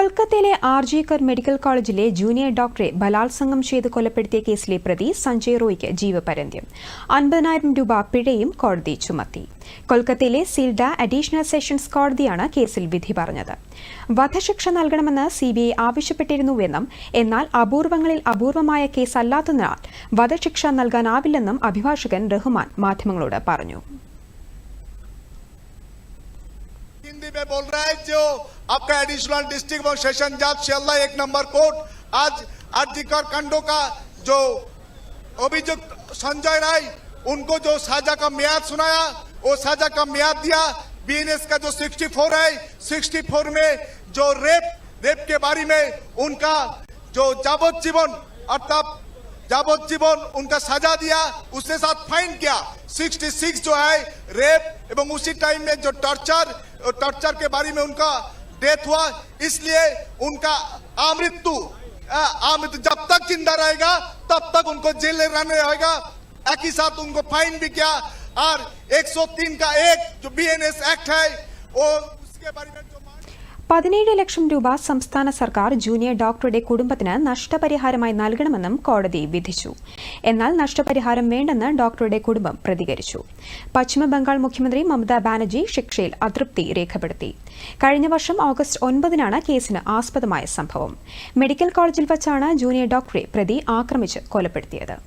കൊൽക്കത്തയിലെ ആർജിക്കർ മെഡിക്കൽ കോളേജിലെ ജൂനിയർ ഡോക്ടറെ ബലാത്സംഗം ചെയ്ത് കൊലപ്പെടുത്തിയ കേസിലെ പ്രതി സഞ്ജയ് റോയ്ക്ക് ജീവപര്യന്തം 50,000 രൂപ പിഴയും കോടതി ചുമത്തി. കൊൽക്കത്തയിലെ സീൽഡ അഡീഷണൽ സെഷൻസ് കോടതിയാണ് കേസിൽ വിധി പറഞ്ഞത്. വധശിക്ഷ നൽകണമെന്ന് സിബിഐ ആവശ്യപ്പെട്ടിരുന്നുവെന്നും എന്നാൽ അപൂർവങ്ങളിൽ അപൂർവമായ കേസല്ലാത്തതിനാൽ വധശിക്ഷ നൽകാനാവില്ലെന്നും അഭിഭാഷകൻ റഹ്മാൻ മാധ്യമങ്ങളോട് പറഞ്ഞു. हिंदी में बोल रहा है जो आपका एडिशनल डिस्ट्रिक्ट और सेशन जज शियाला 1 नंबर कोर्ट आज आरजीकर कांडों का जो अभियुक्त संजय राय उनको जो सजा का म्याद सुनाया वो सजा का म्याद दिया. बीएनएस का जो 64 है 64 में जो रेप के बारे में उनका जो जावज्जीवन अर्थात जावज्जीवन उनका सजा दिया. उसके साथ फाइन किया 66 जो है रेप एवं उसी टाइम में जो टॉर्चर के बारे में उनका डेथ हुआ. इसलिए उनका अमृत्यु जब तक जिंदा रहेगा तब तक उनको जेल में रहना रहेगा. एक ही साथ उनको फाइन भी किया और 103 का एक जो बीएनएस एक्ट है वो उसके बारे में 17 ലക്ഷം രൂപ സംസ്ഥാന സർക്കാർ ജൂനിയർ ഡോക്ടറുടെ കുടുംബത്തിന് നഷ്ടപരിഹാരമായി നൽകണമെന്നും കോടതി വിധിച്ചു. എന്നാൽ നഷ്ടപരിഹാരം വേണ്ടെന്ന് ഡോക്ടറുടെ കുടുംബം പ്രതികരിച്ചു. പശ്ചിമബംഗാൾ മുഖ്യമന്ത്രി മമതാ ബാനർജി ശിക്ഷയിൽ അതൃപ്തി രേഖപ്പെടുത്തി. കഴിഞ്ഞ വർഷം ഓഗസ്റ്റ് 9-നാണ് കേസിന് ആസ്പദമായ സംഭവം. മെഡിക്കൽ കോളേജിൽ വച്ചാണ് ജൂനിയർ ഡോക്ടറെ പ്രതി ആക്രമിച്ച് കൊലപ്പെടുത്തിയത്.